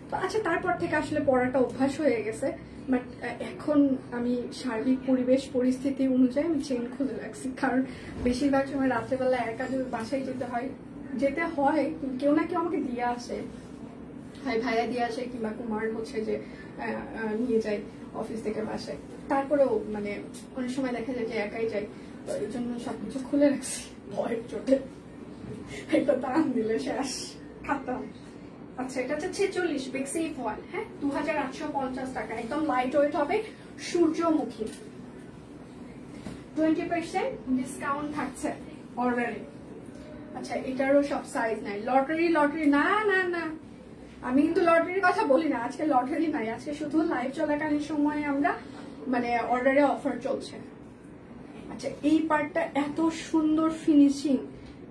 তো আচ্ছা, তারপর থেকে আসলে পরাটা অভ্যাস হয়ে গেছে। বাট এখন আমি সার্বিক পরিবেশ পরিস্থিতি অনুযায়ী আমি চেইন খুলে রাখছি, কারণ বেশিরভাগ সময় রাত্রেবেলা একা যদি বাসায় যেতে হয়, কেউ না কেউ আমাকে দিয়ে আসে, হয় ভাইয়া দিয়ে আসে কিংবা কুমার হচ্ছে যে নিয়ে যায় অফিস থেকে বাসায়। তারপরেও মানে অনেক সময় দেখা যায় যে একাই যাই, তো এই জন্য সবকিছু খুলে রাখছি ভয়ের চোটে। একটা দাম দিলে শেষ, খাতাম। আচ্ছা, এটা হচ্ছে 46 বিগ সেফ ওয়াল। হ্যাঁ, 2850 টাকা, একদম লাইট ওয়েট হবে, সূর্যমুখী। 20% ডিসকাউন্ট থাকছে অর্ডারে। আচ্ছা, এটারও সব সাইজ নাই। লটারি না না না, আমি কিন্তু লটারির কথা বলি না, আজকে লটারি নাই, আজকে শুধু লাইভ চলাকালীন সময়ে আমরা মানে অর্ডারে অফার চলছে। আচ্ছা, এই পার্টটা এত সুন্দর ফিনিশিং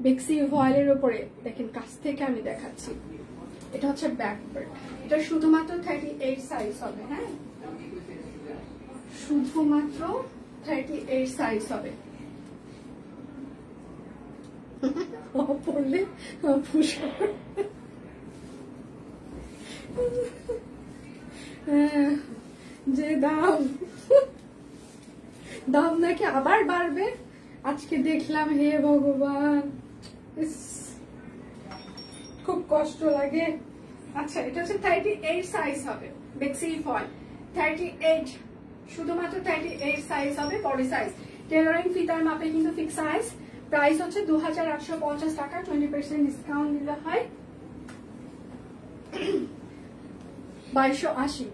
বেক্সি ভয়েলের উপরে, দেখেন কাছ থেকে আমি দেখাচ্ছি। এটা হচ্ছে ব্যাক পার্ট, এটা শুধুমাত্র 38 সাইজ হবে। হ্যাঁ, শুধুমাত্র 38 সাইজ হবে। পড়লে যে দাম নাকি আবার বাড়বে, আজকে দেখলাম। হে ভগবান, খুব কষ্ট লাগে। আচ্ছা, এটা হচ্ছে 38 সাইজ হবে, বেক্সি ফল 38, শুধুমাত্র 38 সাইজ হবে, বডি সাইজ। টেলারিং ফিতার মাপে কিন্তু ফিক্স সাইজ। প্রাইস হচ্ছে 2850 টাকা, 20% ডিসকাউন্ট দিলে হয় 2280।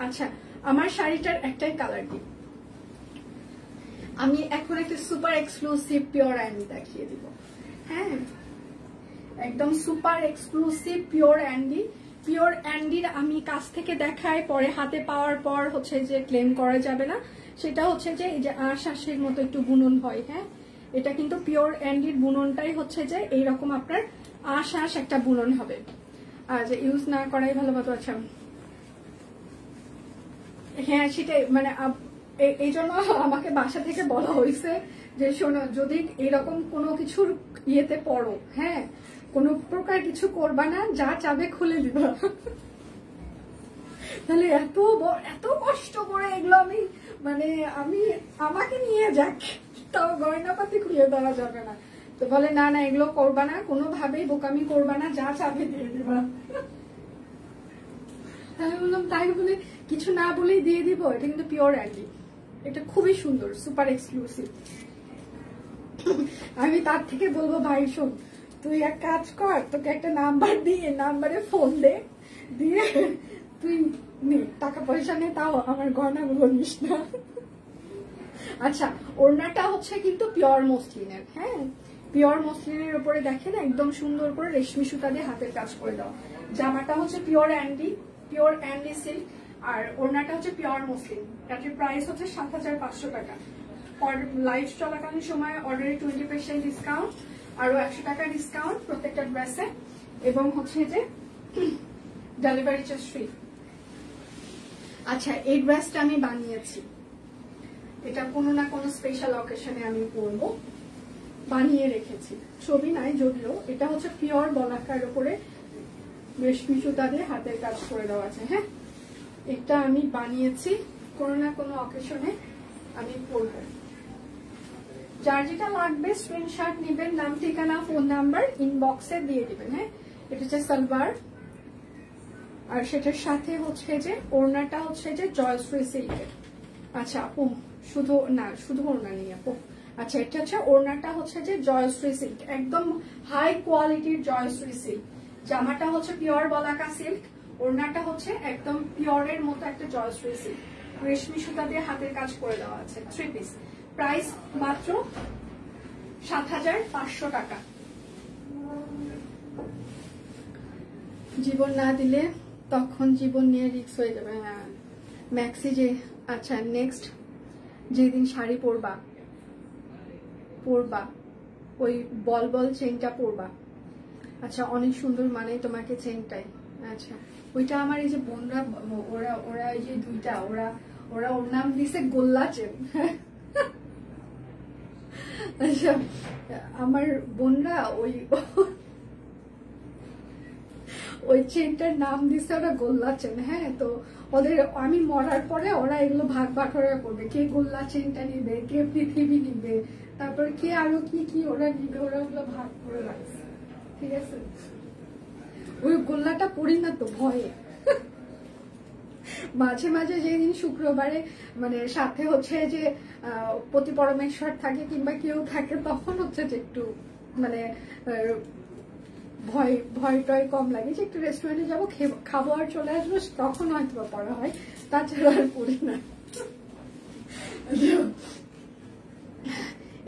আচ্ছা, আমার শাড়িটার একটাই কালার দিই, আমি এখন একটা সুপার এক্সক্লুসিভ পিওর অ্যান্ডি দেখিয়ে দিব। হ্যাঁ, একদম super exclusive pure andi. Pure অ্যান্ডির আমি কাছ থেকে দেখাই, পরে হাতে পাওয়ার পর হচ্ছে যে ক্লেম করা যাবে না। সেটা হচ্ছে যে এই যে আঁশের মতো একটু বুনন হয়। হ্যাঁ, এটা কিন্তু পিওর অ্যান্ডির বুননটাই হচ্ছে যে এইরকম আপনার আঁশ একটা বুনন হবে, আর যে ইউজ না করাই ভালো মতো। আচ্ছা, হ্যাঁ সেটাই, মানে এই জন্য আমাকে বাসা থেকে বলা হয়েছে যে শোনো, যদি এরকম কোনো কিছুর ইয়েতে পড়ো, হ্যাঁ, কোনো প্রকার কিছু করবা না, যা চাবে খুলে দিবা। তাহলে এত কষ্ট করে এগুলো আমি আমাকে নিয়ে যাক, তাও গয়নাপাতি খুলে দেওয়া যাবে না। তো বলে না না, এগুলো করবা না, কোনোভাবেই বোকামি করবা না, যা চাবে দিয়ে দিবা। তাহলে বললাম তাই বলে কিছু না বলেই দিয়ে দিব। এটা কিন্তু পিওর অ্যান্ডি, এটা খুবই সুন্দর, সুপার এক্সক্লুসিভ। আমি তার থেকে বলবো, ভাই শোন, তুই এক কাজ কর, তোকে একটা নাম্বার দিয়ে নাম্বারে ফোন দিয়ে তুই নে, টাকা পয়সা নে, তাও আমার গয়নাগুলো নিস না। আচ্ছা, ওড়নাটা হচ্ছে কিন্তু পিওর মসলিনের, হ্যাঁ পিওর মসলিনের উপরে দেখেন একদম সুন্দর করে রেশমি সুতা দিয়ে হাতের কাজ করে দেওয়া। জামাটা হচ্ছে পিওর অ্যান্ডি সিল্ক, আর ওড়নাটা হচ্ছে পিওর মসলিন। এটার প্রাইস হচ্ছে ৭৫০০ টাকা। লাইভ চলাকালীন সময় অর্ডারে 20% ডিসকাউন্ট, আরো 100 টাকা ডিসকাউন্ট প্রত্যেকটা ড্রেসে, এবং হচ্ছে যে ডেলিভারি চার্জ ফ্রি। আচ্ছা, এই ড্রেসটা আমি বানিয়েছি, এটা কোনো না কোনো স্পেশাল অকেশনে আমি পরবো, বানিয়ে রেখেছি, ছবি নাই যদিও। এটা হচ্ছে পিওর বলাকার উপরে রেশমি সুতা দিয়ে হাতের কাজ করে দেওয়া আছে। হ্যাঁ, এটা আমি বানিয়েছি, কোনো না কোনো অকেশনে আমি পরবো। যার যেটা লাগবে স্ক্রিনশট নেবেন, নাম ঠিকানা ফোন নাম্বার ইনবক্সে দিয়ে দিবেন। হ্যাঁ, এটা হচ্ছে সালোয়ার, আর সেটার সাথে হচ্ছে যে ওড়নাটা হচ্ছে যে জয়শ্রী সিল্কের। আচ্ছা আপু, শুধু ওড়না নেই আপু। আচ্ছা, এটা হচ্ছে ওড়নাটা হচ্ছে যে জয়শ্রী সিল্ক, একদম হাই কোয়ালিটির জয়শ্রী সিল্ক। জামাটা হচ্ছে পিওর বলাকা সিল্ক, ওড়নাটা হচ্ছে একদম পিওরের মতো একটা জয়শ্রী সিল্ক, রেশমি সুতা দিয়ে হাতের কাজ করে দেওয়া আছে। 3 পিস, প্রাইস মাত্র ৭৫০০ টাকা। জীবন না দিলে তখন জীবন নিয়ে রিস্ক হয়ে যাবে। হ্যাঁ, ম্যাক্সি যে, আচ্ছা নেক্সট যেদিন শাড়ি পরবা ওই বল চেনটা পরবা। আচ্ছা, অনেক সুন্দর মানে তোমাকে চেনটাই। আচ্ছা, ওইটা আমার এই যে বোনরা, ওরা এই যে দুইটা, ওরা ওর নাম দিছে গোল্লা চেন। আচ্ছা, আমার বোনরা ওই চেনটার নাম দিছে ওরা গোল্লা চেন। হ্যাঁ, তো ওদের আমি মরার পরে ওরা এগুলো ভাগ বাটোয়ারা করবে, কে গোল্লা চেনটা নিবে, কে পৃথিবী নিবে, তারপর কে আরো কি ওরা নিবে, ওরা ওগুলো ভাগ করে রাখছে। ঠিক আছে, ওই গোল্লাটা পড়ি না তো ভয়ে। মাঝে মাঝে যেদিন শুক্রবারে মানে সাথে হচ্ছে যে পতি পরমেশ্বর থাকে কিংবা কেউ থাকে, তখন হচ্ছে যে একটু মানে ভয় টয় কম লাগে, যে একটু রেস্টুরেন্টে যাবো, খাবো আর চলে আসবো, তখন হয়তো পড়া হয়, তাছাড়া আর পড়ি না।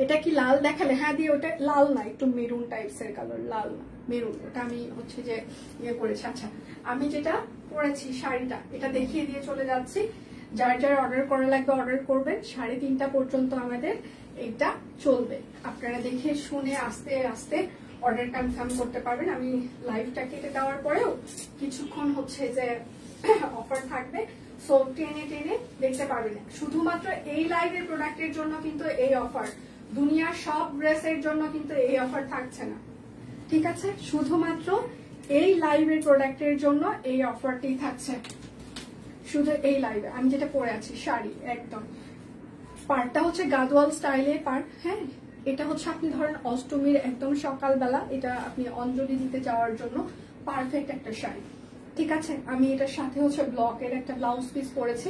এটা কি লাল দেখালে? হ্যাঁ দিয়ে, ওটা লাল না, একটু মেরুন টাইপস এর কালার, লাল না মেরুন, ওটা আমি হচ্ছে যে ইয়ে করেছি। আচ্ছা, আমি যেটা পরেছি শাড়িটা, এটা দেখিয়ে দিয়ে চলে যাচ্ছি। যার অর্ডার করা লাগবে অর্ডার করবেন, 3:30 পর্যন্ত আমাদের এটা চলবে। আপনারা দেখে শুনে আস্তে আস্তে অর্ডার কনফার্ম করতে পারবেন। আমি লাইভটা কেটে দেওয়ার পরেও কিছুক্ষণ হচ্ছে যে অফার থাকবে, সো টেনে দেখতে পারবেন। শুধুমাত্র এই লাইভের প্রোডাক্টের জন্য কিন্তু এই অফার, দুনিয়ার সব ড্রেসের জন্য কিন্তু এই অফার থাকছে না। ঠিক আছে, শুধুমাত্র এই লাইভের প্রোডাক্টের জন্য এই অফারটি থাকছে, শুধু এই লাইভে। আমি যেটা পরে আছি শাড়ি, একদম পাড়টা হচ্ছে গাদোয়াল স্টাইলের পাড়। হ্যাঁ, এটা হচ্ছে আপনি ধরেন অষ্টমীর একদম সকালবেলা এটা আপনি অঞ্জলি দিতে যাওয়ার জন্য পারফেক্ট একটা শাড়ি। ঠিক আছে, আমি এটার সাথে হচ্ছে ব্লকের একটা ব্লাউজ পিস পরেছি।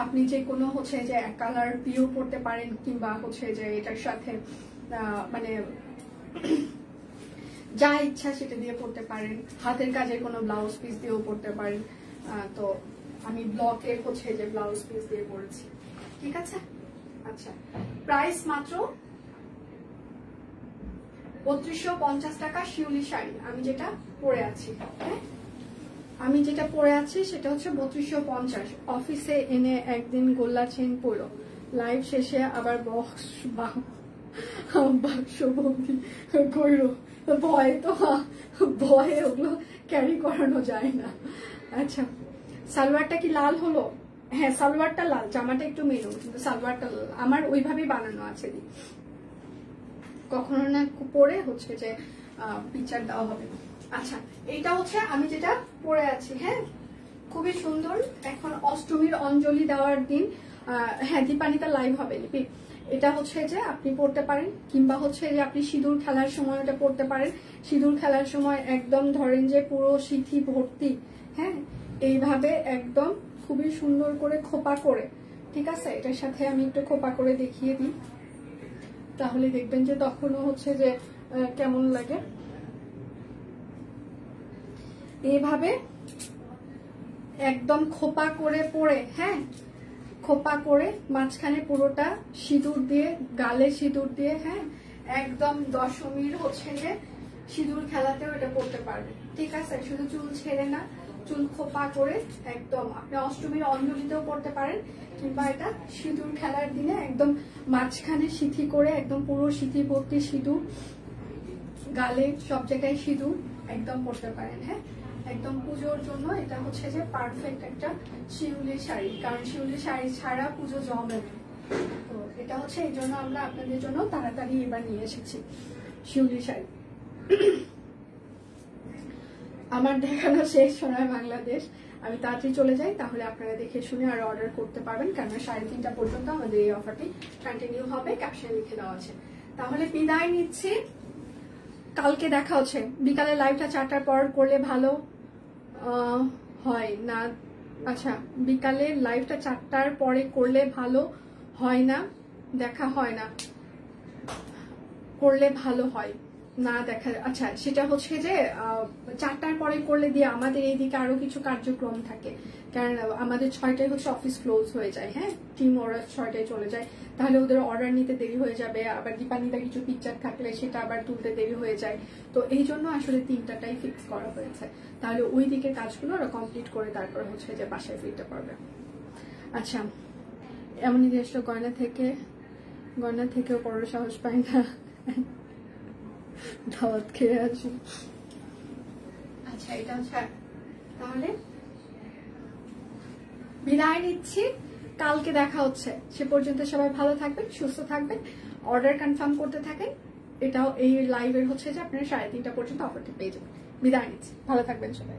আপনি যে কোনো হচ্ছে যে এক কালার পিও পরতে পারেন, কিংবা হচ্ছে যে এটার সাথে মানে যা ইচ্ছা সেটা দিয়ে পরতে পারেন, হাতের কাজের কোনো ব্লাউজ পিস দিয়েও পরতে পারেন। তো আমি ব্লকের হচ্ছে যে ব্লাউজ পিস দিয়ে পরেছি। ঠিক আছে, আচ্ছা প্রাইস মাত্র ৩২৫০ টাকা শিউলি শাড়ি। আমি যেটা পরে আছি, হ্যাঁ আমি যেটা পরে আছি সেটা হচ্ছে ৩২৫০। অফিসে এনে একদিন গোল্লা চেন পরো, লাইভ শেষে আবার বাক্সবন্দি করো। ভয়ে ওগুলো ক্যারি করানো যায় না। আচ্ছা, সালোয়ারটা কি লাল হলো? হ্যাঁ, সালোয়ারটা লাল, জামাটা একটু মেরুন, কিন্তু সালোয়ারটা লাল। আমার ওইভাবেই বানানো আছে, কখনো না পরে হচ্ছে যে পিকচার দেওয়া হবে। আচ্ছা, এইটা হচ্ছে আমি যেটা পরে আছি। হ্যাঁ, খুবই সুন্দর। এখন অষ্টমীর অঞ্জলি দেওয়ার দিন, হ্যাঁ দীপানিতা লাইভ হবে লিপি। এটা হচ্ছে যে আপনি পড়তে পারেন, কিংবা হচ্ছে যে আপনি সিঁদুর খেলার সময় এটা পড়তে পারেন। সিঁদুর খেলার সময় একদম ধরেন যে পুরো সিথি ভর্তি, হ্যাঁ এইভাবে একদম খুবই সুন্দর করে খোপা করে। ঠিক আছে, এটার সাথে আমি একটু খোপা করে দেখিয়ে দিই, তাহলে দেখবেন যে তখনও হচ্ছে যে কেমন লাগে। এইভাবে একদম খোপা করে পরে, হ্যাঁ খোপা করে মাঝখানে পুরোটা সিঁদুর দিয়ে, গালে সিঁদুর দিয়ে, হ্যাঁ একদম দশমীর হচ্ছে যে সিঁদুর খেলাতেও এটা পড়তে পারবে, ঠিক আছে? শুধু চুল ছেড়ে না, চুল খোপা করে একদম আপনি অষ্টমীর অঞ্জলিতেও পড়তে পারেন, কিংবা এটা সিঁদুর খেলার দিনে একদম মাঝখানে সিঁথি করে একদম পুরো সিঁথি ভর্তি সিঁদুর, গালে সব জায়গায় সিঁদুর একদম পড়তে পারেন। হ্যাঁ, একদম পুজোর জন্য এটা হচ্ছে যে পারফেক্ট একটা শিউলির শাড়ি, কারণ শিউলির শাড়ি ছাড়া পুজো জমে না। তো এটা হচ্ছে এই জন্য আমরা আপনাদের জন্য তাড়াতাড়ি এবার নিয়ে এসেছি শিউলির শাড়ি। আমার দেখানো শেষ সোনার বাংলাদেশ, আমি তাড়াতাড়ি চলে যাই, তাহলে আপনারা দেখে শুনে আর অর্ডার করতে পারবেন, কারণ 3:30 পর্যন্ত আমাদের এই অফারটি কন্টিনিউ হবে, ক্যাপশনে লিখে দেওয়া আছে। তাহলে বিদায় নিচ্ছি, কালকে দেখা হচ্ছে। বিকালে লাইভটা 4টার পর করলে ভালো হয় না? আচ্ছা, বিকালে লাইভটা 4টার পরে করলে ভালো হয় না, দেখা হয় না, করলে ভালো হয় না দেখা। আচ্ছা, সেটা হচ্ছে যে 4টার পরে করলে দিয়ে আমাদের এইদিকে আরো কিছু কার্যক্রম থাকে, কারণ আমাদের 6টায় হচ্ছে অফিস ক্লোজ হয়ে যায়। হ্যাঁ, টিম ওরা 6টায় চলে যায়, তাহলে ওদের অর্ডার নিতে দেরি হয়ে যাবে, আবার দীপানিতা কিছু পিকচার থাকলে সেটা আবার তুলতে দেরি হয়ে যায়। তো এই জন্য আসলে 3টাটাই ফিক্স করা হয়েছে, তাহলে ওই দিকের কাজগুলো ওরা কমপ্লিট করে তারপর হচ্ছে যে বাসায় ফিরতে পারবে। আচ্ছা, এমনই জিনিসটা গয়না থেকেও বড় সাহস পায় না, দাওয়াত খেয়ে আসি। আচ্ছা, এটা হচ্ছে, তাহলে বিদায় নিচ্ছি, কালকে দেখা হচ্ছে। সে পর্যন্ত সবাই ভালো থাকবেন, সুস্থ থাকবেন, অর্ডার কনফার্ম করতে থাকেন। এটাও এই লাইভের হচ্ছে যে আপনারা 3:30 পর্যন্ত অফারটি পেয়ে যাবেন। বিদায় নিচ্ছি, ভালো থাকবেন সবাই।